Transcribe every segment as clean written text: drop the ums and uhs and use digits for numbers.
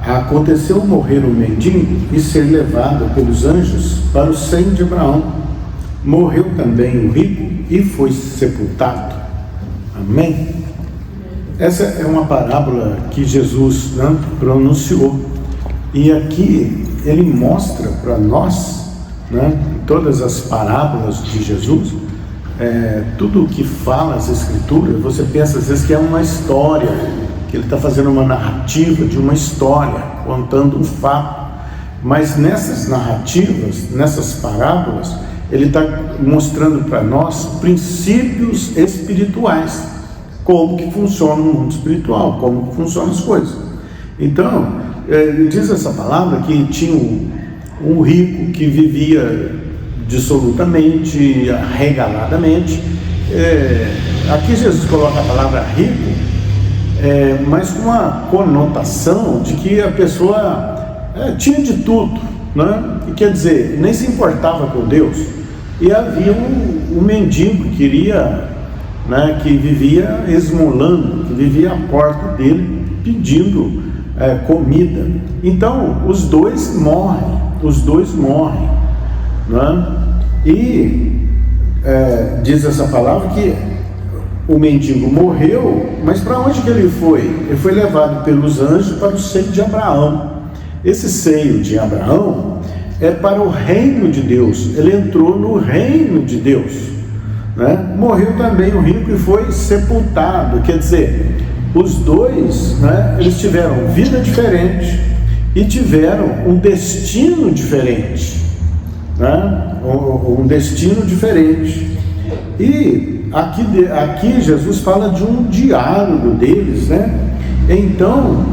aconteceu morrer o mendigo e ser levado pelos anjos para o seio de Abraão. Morreu também o rico e foi sepultado. Amém? Essa é uma parábola que Jesus, né, pronunciou. E aqui ele mostra para nós, né, todas as parábolas de Jesus, tudo o que fala as Escrituras, você pensa às vezes que é uma história, que ele está fazendo uma narrativa de uma história, contando um fato. Mas nessas narrativas, nessas parábolas, ele está mostrando para nós princípios espirituais, como que funciona o mundo espiritual, como que funcionam as coisas. Então, diz essa palavra que tinha um rico que vivia dissolutamente, regaladamente. Aqui Jesus coloca a palavra rico, mas com uma conotação de que a pessoa tinha de tudo, né? E quer dizer, nem se importava com Deus. E havia um mendigo que queria, né, que vivia esmolando, que vivia à porta dele pedindo comida. Então os dois morrem, né? E diz essa palavra que o mendigo morreu, mas para onde que ele foi? Ele foi levado pelos anjos para o seio de Abraão. Esse seio de Abraão é para o reino de Deus. Ele entrou no reino de Deus, né? Morreu também o rico e foi sepultado. Quer dizer, os dois, né, eles tiveram vida diferente e tiveram um destino diferente, né? Um destino diferente. E aqui Jesus fala de um diálogo deles, né? Então,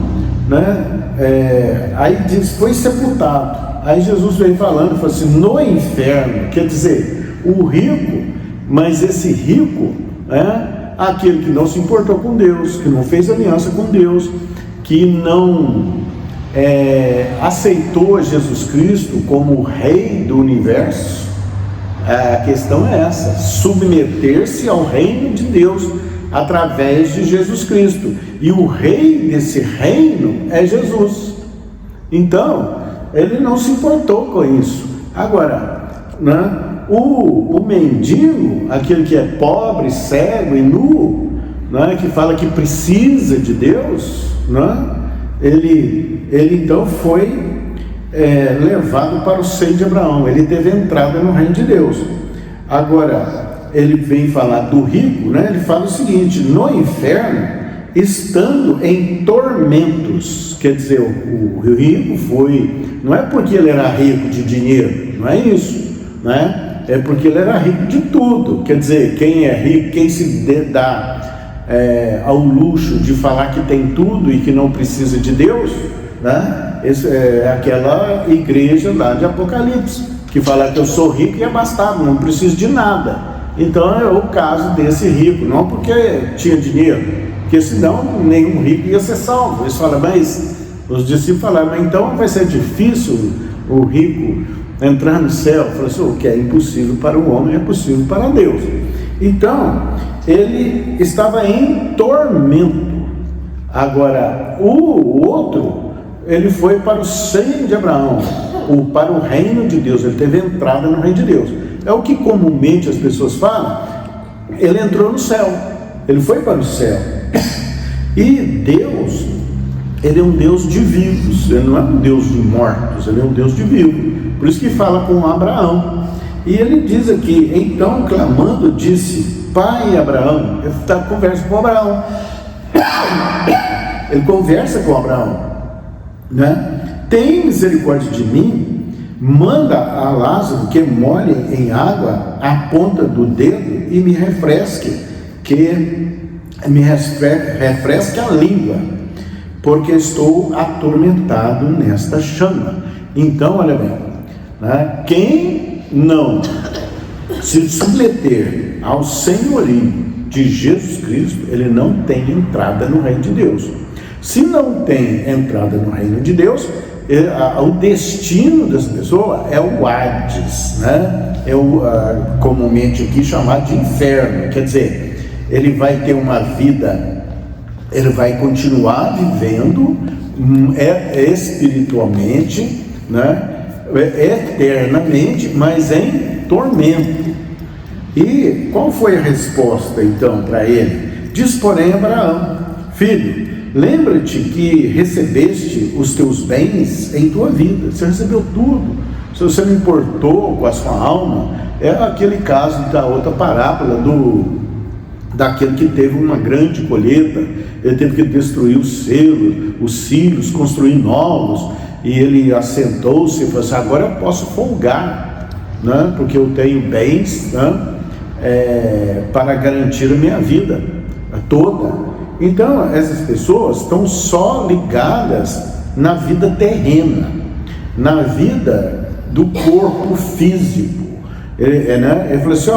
né, aí diz, foi sepultado. Aí Jesus vem falando, falou assim, no inferno, quer dizer, o rico, mas esse rico, aquele que não se importou com Deus, que não fez aliança com Deus, que não aceitou Jesus Cristo como o rei do universo. A questão é essa, submeter-se ao reino de Deus através de Jesus Cristo, e o rei desse reino é Jesus. Então ele não se importou com isso. Agora, né, o mendigo, aquele que é pobre, cego e nu, né, que fala que precisa de Deus, né, ele então foi levado para o seio de Abraão. Ele teve entrada no reino de Deus. Agora, ele vem falar do rico, né? Ele fala o seguinte, no inferno, estando em tormentos. Quer dizer, o rico foi, não é porque ele era rico de dinheiro, não é isso, né? É porque ele era rico de tudo. Quer dizer, quem é rico, quem se dá ao luxo de falar que tem tudo e que não precisa de Deus, né? Esse é aquela igreja lá de Apocalipse, que fala que eu sou rico e abastado, não preciso de nada. Então é o caso desse rico, não porque tinha dinheiro, porque senão nenhum rico ia ser salvo. Eles falam, mas os discípulos falaram, mas então vai ser difícil o rico entrar no céu. Falou assim, o que é impossível para o homem é possível para Deus. Então ele estava em tormento. Agora o outro, ele foi para o seio de Abraão, ou para o reino de Deus. Ele teve entrada no reino de Deus. É o que comumente as pessoas falam. Ele entrou no céu, ele foi para o céu. E Deus, ele é um Deus de vivos, ele não é um Deus de mortos, ele é um Deus de vivos. Por isso que fala com Abraão. E ele diz aqui, então clamando, disse, pai Abraão. Ele está conversa com Abraão. Ele conversa com Abraão, né? Tem misericórdia de mim, manda a Lázaro que molhe em água a ponta do dedo e me refresque a língua, porque estou atormentado nesta chama. Então, olha bem, né? Quem não se submeter ao senhorio de Jesus Cristo, ele não tem entrada no reino de Deus. Se não tem entrada no reino de Deus, o destino das pessoas é o Hades, né? É o comumente aqui chamado de inferno. Quer dizer, ele vai ter uma vida, ele vai continuar vivendo espiritualmente, né? Eternamente, mas em tormento. E qual foi a resposta então para ele? Diz, porém, Abraão: filho, lembra-te que recebeste os teus bens em tua vida. Você recebeu tudo. Se você não importou com a sua alma, é aquele caso da outra parábola daquele que teve uma grande colheita. Ele teve que destruir os silos, construir novos, e ele assentou-se e falou assim: agora eu posso folgar, né? Porque eu tenho bens, né? Para garantir a minha vida toda. Então essas pessoas estão só ligadas na vida terrena, na vida do corpo físico. Ele falou assim: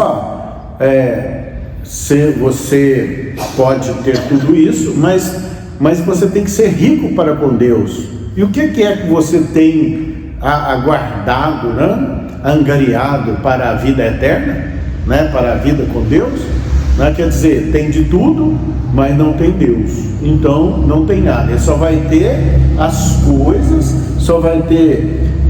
você pode ter tudo isso, mas você tem que ser rico para com Deus. E o que é que você tem aguardado, né? Angariado para a vida eterna, né? Para a vida com Deus, né? Quer dizer, tem de tudo, mas não tem Deus. Então não tem nada. Ele só vai ter as coisas,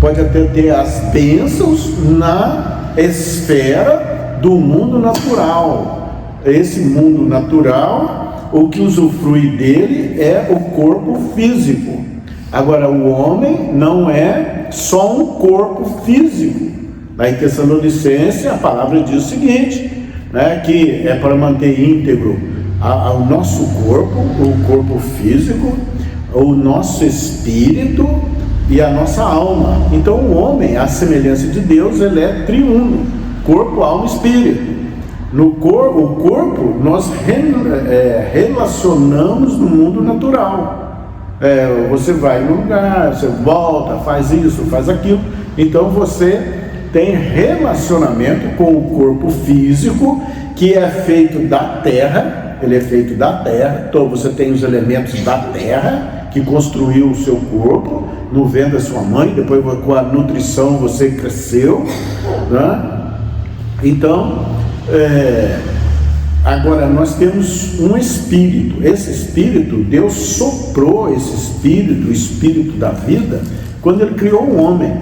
pode até ter as bênçãos na esfera do mundo natural. Esse mundo natural, o que usufrui dele é o corpo físico. Agora, o homem não é só um corpo físico. Na Tessalonicenses, a palavra diz o seguinte, né, que é para manter íntegro o nosso corpo, o corpo físico, o nosso espírito e a nossa alma. Então o homem, à semelhança de Deus, ele é triuno: corpo, alma e espírito. O corpo nós relacionamos no mundo natural. Você vai no lugar, você volta, faz isso, faz aquilo. Então você tem relacionamento com o corpo físico, que é feito da terra. Ele é feito da terra. Então você tem os elementos da terra que construiu o seu corpo no ventre da sua mãe. Depois, com a nutrição, você cresceu, né? Então agora nós temos um espírito. Esse espírito, Deus soprou esse espírito, o espírito da vida, quando Ele criou o homem,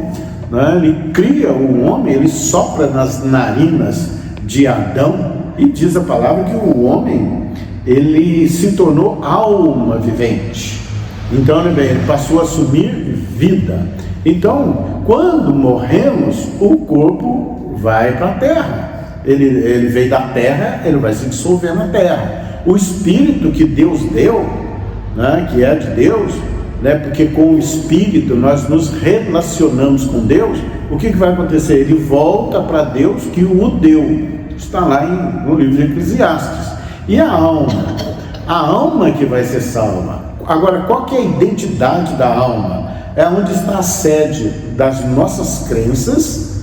né? Ele cria o homem, Ele sopra nas narinas de Adão, e diz a palavra que o homem, ele se tornou alma vivente. Então ele passou a assumir vida. Então, quando morremos, o corpo vai para a terra. Ele veio da terra, ele vai se dissolver na terra. O espírito que Deus deu, né, que é de Deus, né, porque com o espírito nós nos relacionamos com Deus. O que vai acontecer? Ele volta para Deus que o deu. Está lá no livro de Eclesiastes. E a alma que vai ser salva. Agora, qual que é a identidade da alma? É onde está a sede das nossas crenças,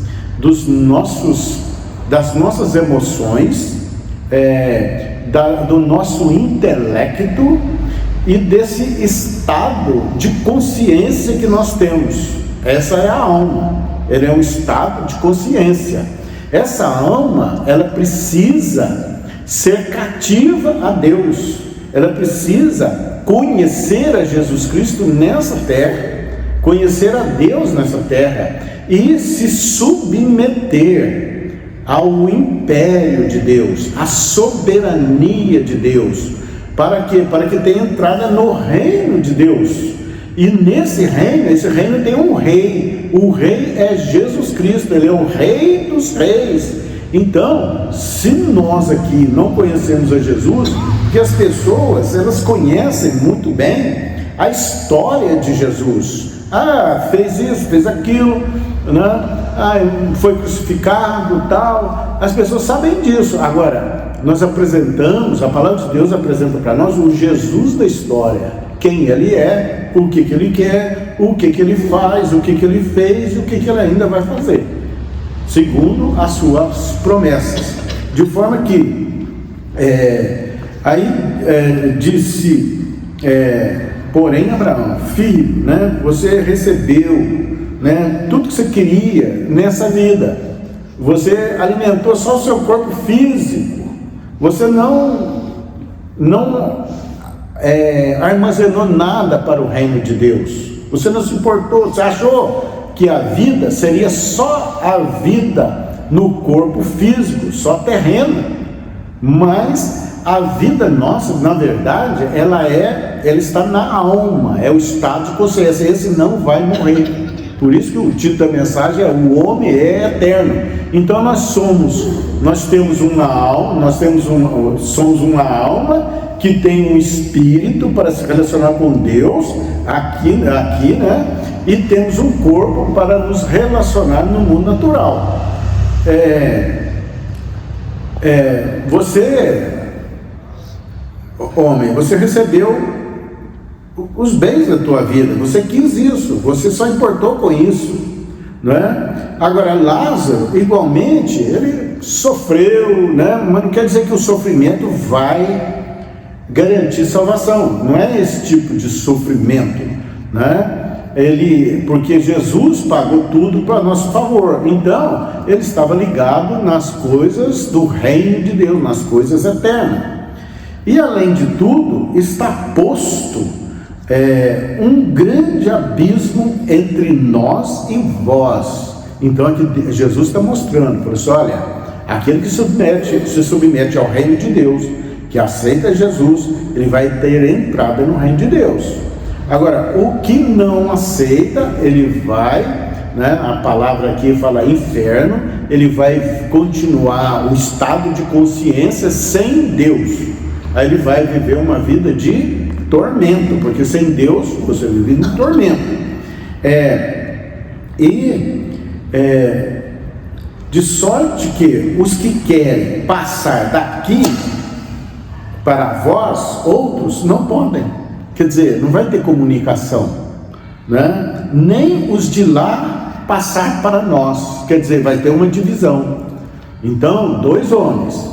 das nossas emoções, do nosso intelecto e desse estado de consciência que nós temos. Essa é a alma. Ele é um estado de consciência. Essa alma, ela precisa ser cativa a Deus. Ela precisa conhecer a Jesus Cristo nessa terra, conhecer a Deus nessa terra e se submeter ao império de Deus, à soberania de Deus. Para quê? Para que tenha entrada no reino de Deus. E esse reino tem um rei. O rei é Jesus Cristo. Ele é o rei dos reis. Então, se nós aqui não conhecemos a Jesus, porque as pessoas, elas conhecem muito bem a história de Jesus. Fez isso, fez aquilo, né? Foi crucificado, tal. As pessoas sabem disso. Agora, nós apresentamos, a palavra de Deus apresenta para nós o Jesus da história. Quem Ele é, o que Ele quer, o que Ele faz, o que Ele fez e o que Ele ainda vai fazer, segundo as suas promessas. De forma que, disse, porém, Abraão, filho, né, você recebeu, né, tudo que você queria nessa vida. Você alimentou só o seu corpo físico. Você não armazenou nada para o reino de Deus. Você não se importou, você achou que a vida seria só a vida no corpo físico, só terreno, mas a vida nossa, na verdade, ela está na alma, é o estado de consciência. Esse não vai morrer. Por isso que o título da mensagem é: o homem é eterno. Então nós temos uma alma, somos uma alma que tem um espírito para se relacionar com Deus aqui, né? E temos um corpo para nos relacionar no mundo natural. Você, homem, você recebeu os bens da tua vida, você quis isso, você só importou com isso, né? Agora Lázaro, igualmente, ele sofreu, né? Mas não quer dizer que o sofrimento vai garantir salvação, não é esse tipo de sofrimento, né? Porque Jesus pagou tudo para nosso favor, então ele estava ligado nas coisas do reino de Deus, nas coisas eternas. E além de tudo, está posto um grande abismo entre nós e vós. Então aqui Jesus está mostrando, falou assim: olha, aquele que se submete ao reino de Deus, que aceita Jesus, ele vai ter entrada no reino de Deus. Agora, o que não aceita, ele vai, né, a palavra aqui fala inferno, ele vai continuar o estado de consciência sem Deus. Aí ele vai viver uma vida de tormento, porque sem Deus você vive no tormento. De sorte que os que querem passar daqui para vós, outros não podem. Quer dizer, não vai ter comunicação, né? Nem os de lá passar para nós. Quer dizer, vai ter uma divisão. Então, dois homens,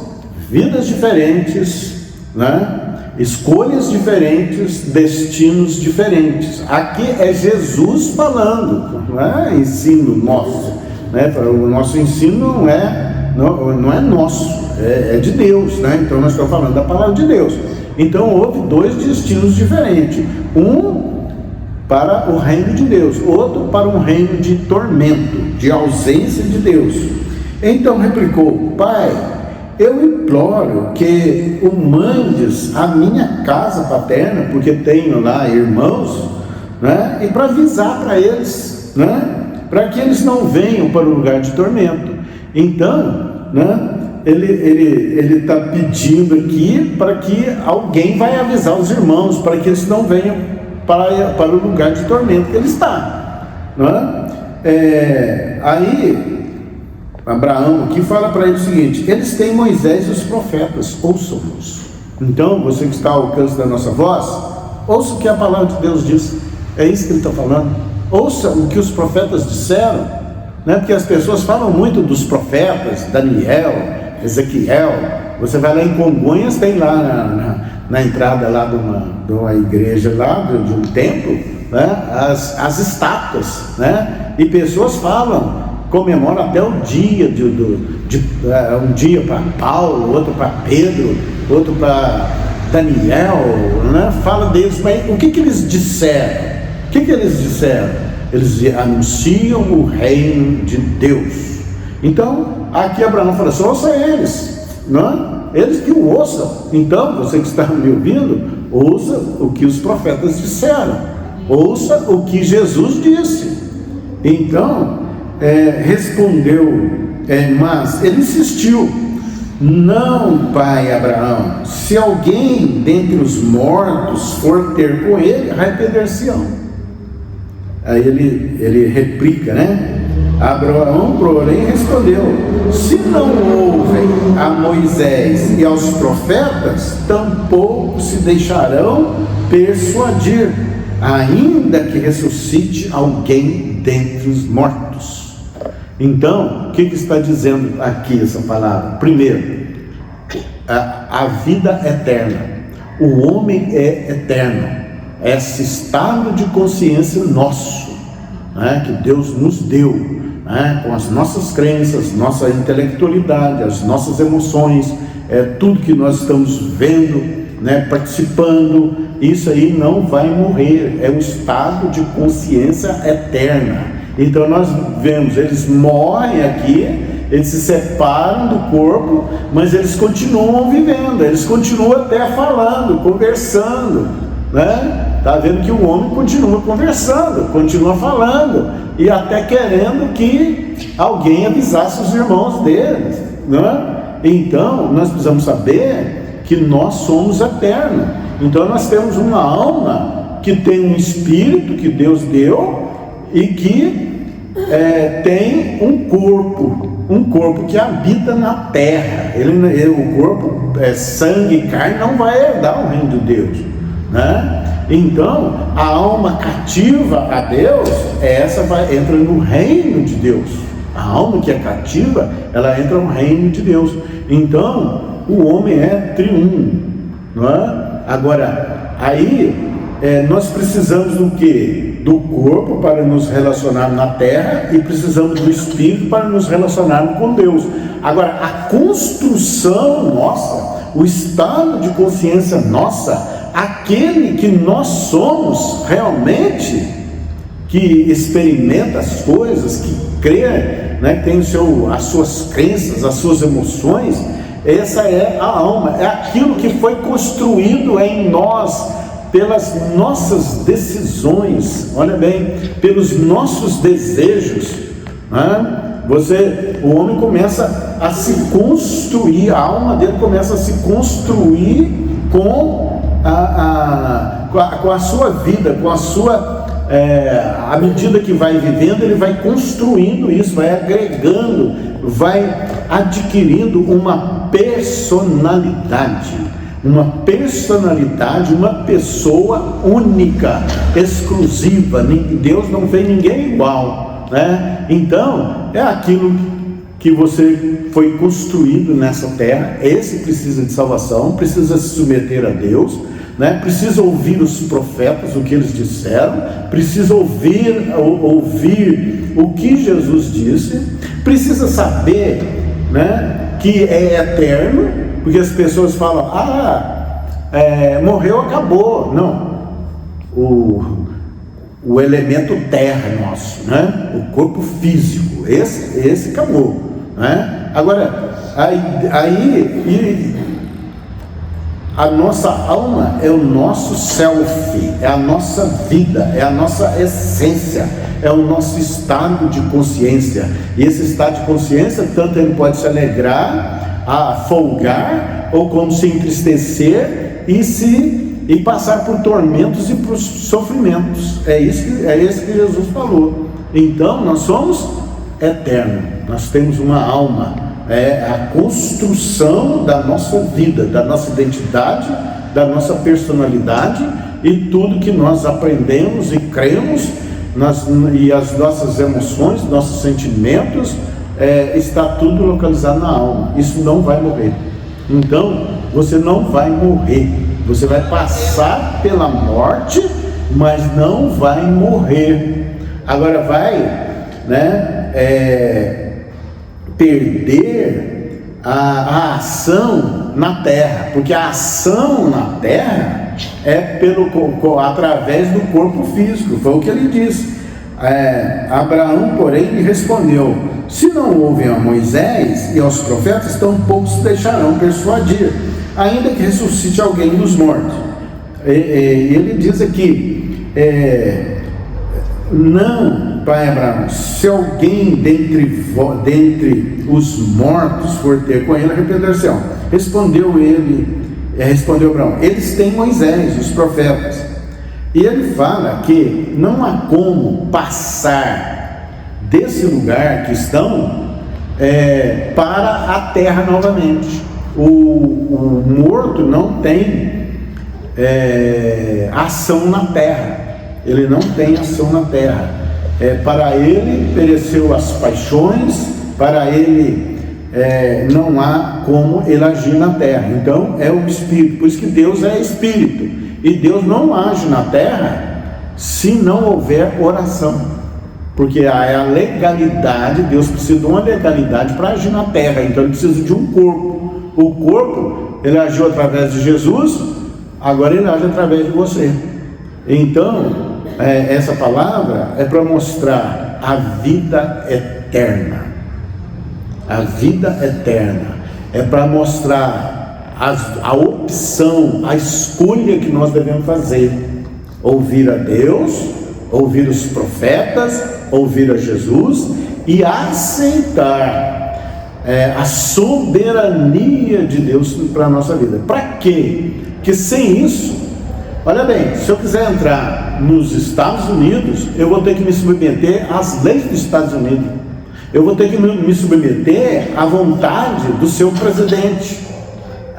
vidas diferentes, né? Escolhas diferentes, destinos diferentes. Aqui é Jesus falando, não é ensino nosso, né? O nosso ensino não é nosso, é de Deus, né? Então nós estamos falando da palavra de Deus. Então houve dois destinos diferentes, um para o reino de Deus, outro para um reino de tormento, de ausência de Deus. Então replicou: Pai, eu imploro que o mandes à minha casa paterna, porque tenho lá irmãos, né? E para avisar para eles, né? Para que eles não venham para o lugar de tormento. Então, né? Ele está pedindo aqui para que alguém vai avisar os irmãos, para que eles não venham para o lugar de tormento que ele está, né? Aí Abraão aqui fala para ele o seguinte: eles têm Moisés e os profetas, ouçam-nos. Então, você que está ao alcance da nossa voz, ouça o que a palavra de Deus diz. É isso que ele está falando. Ouça o que os profetas disseram, né? Porque as pessoas falam muito dos profetas, Daniel, Ezequiel. Você vai lá em Congonhas, tem lá na entrada lá de uma igreja lá, de um templo, né? As estátuas, né? E pessoas falam, comemoram até o dia um dia para Paulo, outro para Pedro, outro para Daniel, né? Fala deles, mas o que eles disseram? O que eles disseram? Eles anunciam o reino de Deus. Então, aqui Abraão fala assim: ouça eles, não? Eles que o ouçam. Então, você que está me ouvindo, ouça o que os profetas disseram, ouça o que Jesus disse. Então, respondeu, mas ele insistiu: não, pai Abraão, se alguém dentre os mortos for ter com ele, arrepender-se-ão. Aí ele replica, né? Abraão, porém, respondeu: se não ouvem a Moisés e aos profetas, tampouco se deixarão persuadir, ainda que ressuscite alguém dentre os mortos. Então, o que está dizendo aqui essa palavra? Primeiro, a vida eterna. O homem é eterno. Esse estado de consciência nosso, né, que Deus nos deu, né, com as nossas crenças, nossa intelectualidade, as nossas emoções, tudo que nós estamos vendo, né, participando, isso aí não vai morrer, é um estado de consciência eterna. Então nós vemos, eles morrem aqui, eles se separam do corpo, mas eles continuam vivendo, eles continuam até falando, conversando, né? Está vendo que o homem continua conversando, continua falando, e até querendo que alguém avisasse os irmãos deles, né? Então nós precisamos saber que nós somos eternos. Então nós temos uma alma que tem um espírito que Deus deu e que tem um corpo que habita na terra. O corpo, sangue e carne, não vai herdar o reino de Deus, né? Então a alma cativa a Deus, entra no reino de Deus. A alma que é cativa, ela entra no reino de Deus. Então o homem é triuno, não é? Agora, aí nós precisamos do quê? Do corpo para nos relacionar na terra, e precisamos do espírito para nos relacionar com Deus. Agora, a construção nossa, o estado de consciência nossa, aquele que nós somos realmente, que experimenta as coisas, que crê, né, tem as suas crenças, as suas emoções, essa é a alma, é aquilo que foi construído em nós, pelas nossas decisões, olha bem, pelos nossos desejos, né? O homem começa a se construir, a alma dele começa a se construir com a sua vida, com a sua, à medida que vai vivendo, ele vai construindo isso, vai agregando, vai adquirindo uma personalidade, uma pessoa única, exclusiva. Deus não fez ninguém igual, né? Então é aquilo que você foi construído nessa terra. Esse precisa de salvação, precisa se submeter a Deus, né? Precisa ouvir os profetas, o que eles disseram, precisa ouvir o que Jesus disse, precisa saber, né, que é eterno. Porque as pessoas falam, morreu, acabou. Não, o elemento terra nosso, né? O corpo físico, esse acabou, né? Agora, a nossa alma é o nosso self, é a nossa vida, é a nossa essência, é o nosso estado de consciência. E esse estado de consciência, tanto ele pode se alegrar, a folgar, ou como se entristecer e passar por tormentos e por sofrimentos. É isso que Jesus falou. Então nós somos eternos, nós temos uma alma, a construção da nossa vida, da nossa identidade, da nossa personalidade, e tudo que nós aprendemos e cremos, e as nossas emoções, nossos sentimentos, está tudo localizado na alma. Isso não vai morrer. Então você não vai morrer, você vai passar pela morte, mas não vai morrer. Agora vai, né, perder a ação na terra, porque a ação na terra é através do corpo físico. Foi o que ele disse. Abraão, porém, lhe respondeu: se não ouvem a Moisés e aos profetas, tão pouco se deixarão persuadir, ainda que ressuscite alguém dos mortos. Ele diz aqui, não, pai Abraão, se alguém dentre os mortos for ter com ele, arrepender-se-ão. Respondeu Abraão: eles têm Moisés e os profetas. E ele fala que não há como passar desse lugar que estão para a terra novamente. O morto não tem ação na terra, ele não tem ação na terra. Para ele pereceu as paixões, para ele não há como ele agir na terra. Então é o Espírito, por isso que Deus é Espírito. E Deus não age na terra se não houver oração, porque é a legalidade. Deus precisa de uma legalidade para agir na terra, então ele precisa de um corpo. O corpo, ele agiu através de Jesus, agora Ele age através de você. Então, essa palavra é para mostrar a vida eterna. A vida eterna é para mostrar a opção, a escolha que nós devemos fazer: ouvir a Deus, ouvir os profetas, ouvir a Jesus e aceitar a soberania de Deus para a nossa vida. Para quê? Porque sem isso, olha bem, se eu quiser entrar nos Estados Unidos, eu vou ter que me submeter às leis dos Estados Unidos. Eu vou ter que me submeter à vontade do seu presidente,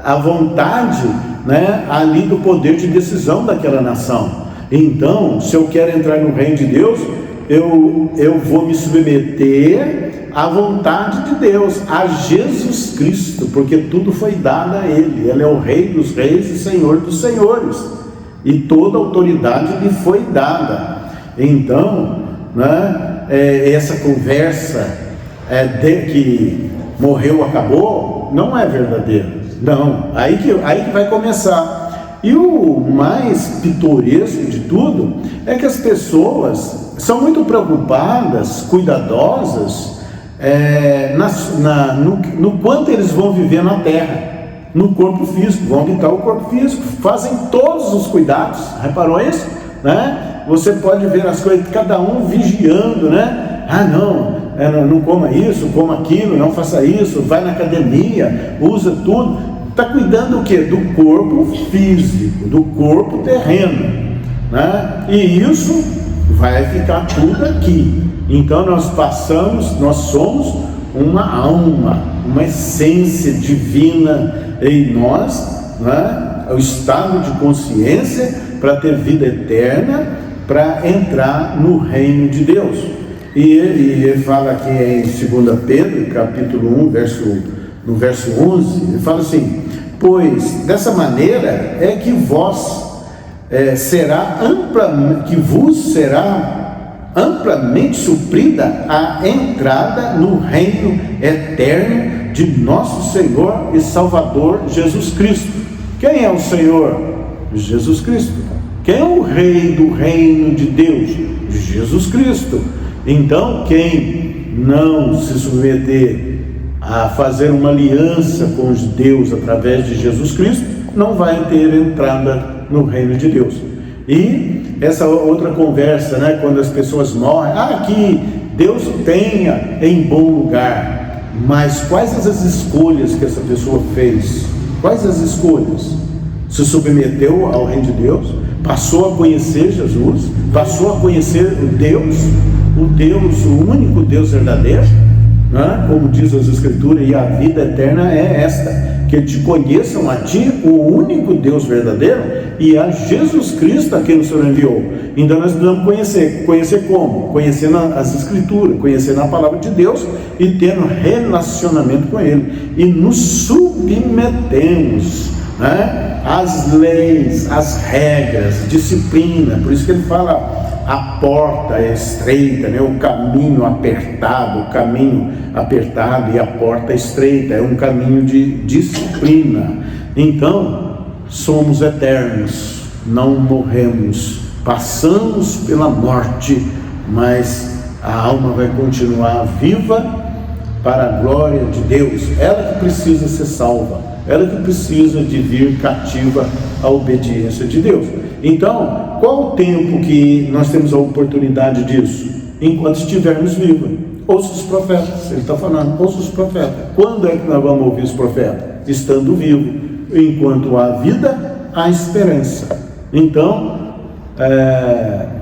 à vontade, ali do poder de decisão daquela nação. Então, se eu quero entrar no reino de Deus, eu vou me submeter à vontade de Deus, a Jesus Cristo, porque tudo foi dado a Ele. Ele é o Rei dos Reis e Senhor dos Senhores, e toda autoridade lhe foi dada. Então, essa conversa de que morreu, acabou, não é verdadeira. Não, aí que vai começar. E o mais pitoresco de tudo é que as pessoas são muito preocupadas, cuidadosas, no quanto eles vão viver na terra, no corpo físico, vão habitar o corpo físico, fazem todos os cuidados. Reparou isso? Você pode ver as coisas, cada um vigiando, não coma isso, coma aquilo, não faça isso, vai na academia, usa tudo. Está cuidando o quê? Do corpo físico, do corpo terreno, E isso vai ficar tudo aqui. Então nós somos uma alma, uma essência divina em nós, o estado de consciência para ter vida eterna, para entrar no reino de Deus. E ele fala aqui em 2 Pedro, capítulo 1, no verso 11, ele fala assim: pois dessa maneira é que vos será amplamente suprida a entrada no reino eterno de nosso Senhor e Salvador Jesus Cristo. Quem é o Senhor? Jesus Cristo. Quem é o Rei do reino de Deus? Jesus Cristo. Então, quem não se submeter a fazer uma aliança com Deus através de Jesus Cristo, não vai ter entrada no reino de Deus. E essa outra conversa, quando as pessoas morrem, que Deus tenha em bom lugar, mas quais as escolhas que essa pessoa fez? Quais as escolhas? Se submeteu ao reino de Deus, passou a conhecer Jesus, passou a conhecer o único Deus verdadeiro, como diz as Escrituras, e a vida eterna é esta, que te conheçam a ti, o único Deus verdadeiro, e a Jesus Cristo a quem o Senhor enviou. Então nós precisamos conhecer como? Conhecendo as Escrituras, conhecendo a palavra de Deus e tendo relacionamento com Ele, e nos submetemos às leis, às regras, disciplina. Por isso que ele fala: a porta é estreita, o caminho apertado e a porta estreita, é um caminho de disciplina. Então, somos eternos, não morremos, passamos pela morte, mas a alma vai continuar viva para a glória de Deus. Ela que precisa ser salva, ela que precisa de vir cativa à obediência de Deus. Então, qual o tempo que nós temos a oportunidade disso? Enquanto estivermos vivos. Ouça os profetas, ele está falando, ouça os profetas. Quando é que nós vamos ouvir os profetas? Estando vivo. Enquanto há vida, há esperança. Então,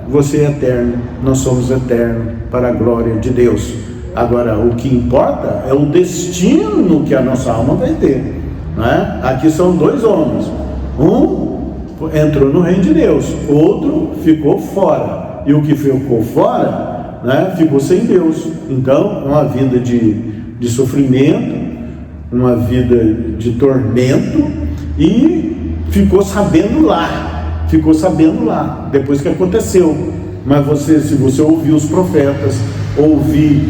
você é eterno, nós somos eternos para a glória de Deus. Agora, o que importa é o destino que a nossa alma vai ter. Aqui são dois homens. Um entrou no reino de Deus, outro ficou fora, e o que ficou fora, ficou sem Deus. Então, uma vida de sofrimento, uma vida de tormento, e ficou sabendo lá, depois que aconteceu. Mas se você ouvir os profetas, ouvir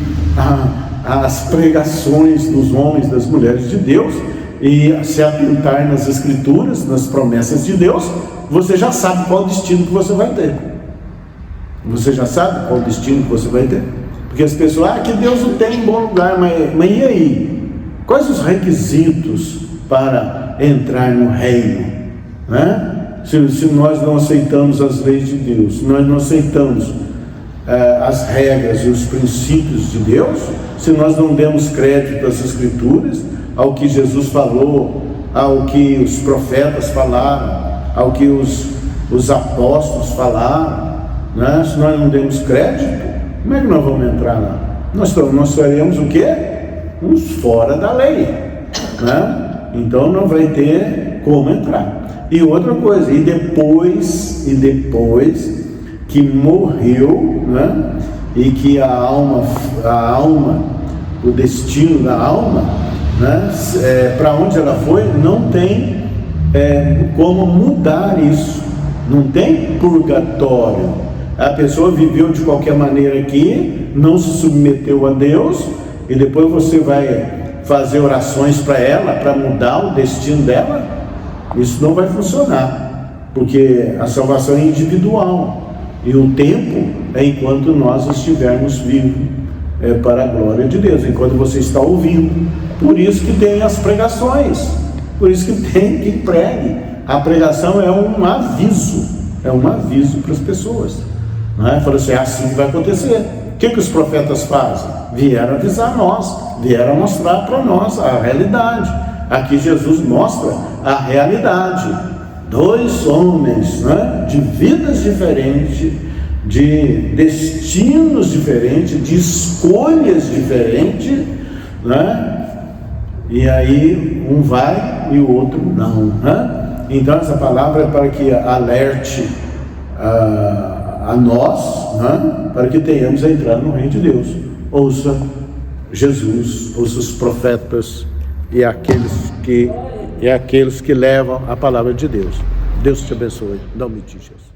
as pregações dos homens, das mulheres de Deus, e se atentar nas Escrituras, nas promessas de Deus, você já sabe qual o destino que você vai ter. Você já sabe qual o destino que você vai ter? Porque as pessoas, que Deus não tem em bom lugar, mas e aí? Quais os requisitos para entrar no reino? Né? Se nós não aceitamos as leis de Deus, se nós não aceitamos as regras e os princípios de Deus, se nós não demos crédito às Escrituras, ao que Jesus falou, ao que os profetas falaram, ao que os apóstolos falaram, né? Se nós não demos crédito, como é que nós vamos entrar lá? Nós seremos o quê? Uns fora da lei, né? Então não vai ter como entrar. E outra coisa, e depois que morreu, né? E que a alma, o destino da alma, né? Para onde ela foi, não tem como mudar isso. Não tem purgatório. A pessoa viveu de qualquer maneira aqui, não se submeteu a Deus, e depois você vai fazer orações para ela, para mudar o destino dela. Isso não vai funcionar, porque a salvação é individual, e o tempo é enquanto nós estivermos vivos, para a glória de Deus, enquanto você está ouvindo. Por isso que tem as pregações, por isso que tem que pregue. A pregação é um aviso para as pessoas, não é? Fala assim, é assim que vai acontecer. O que os profetas fazem? Vieram avisar nós, vieram mostrar para nós a realidade. Aqui Jesus mostra a realidade. Dois homens, né? De vidas diferentes, de destinos diferentes, de escolhas diferentes, né? E aí um vai e o outro não, né? Então essa palavra é para que alerte a nós, né? Para que tenhamos a entrar no reino de Deus. Ouça Jesus, ouça os profetas e aqueles que levam a palavra de Deus. Deus te abençoe. Em nome de Jesus.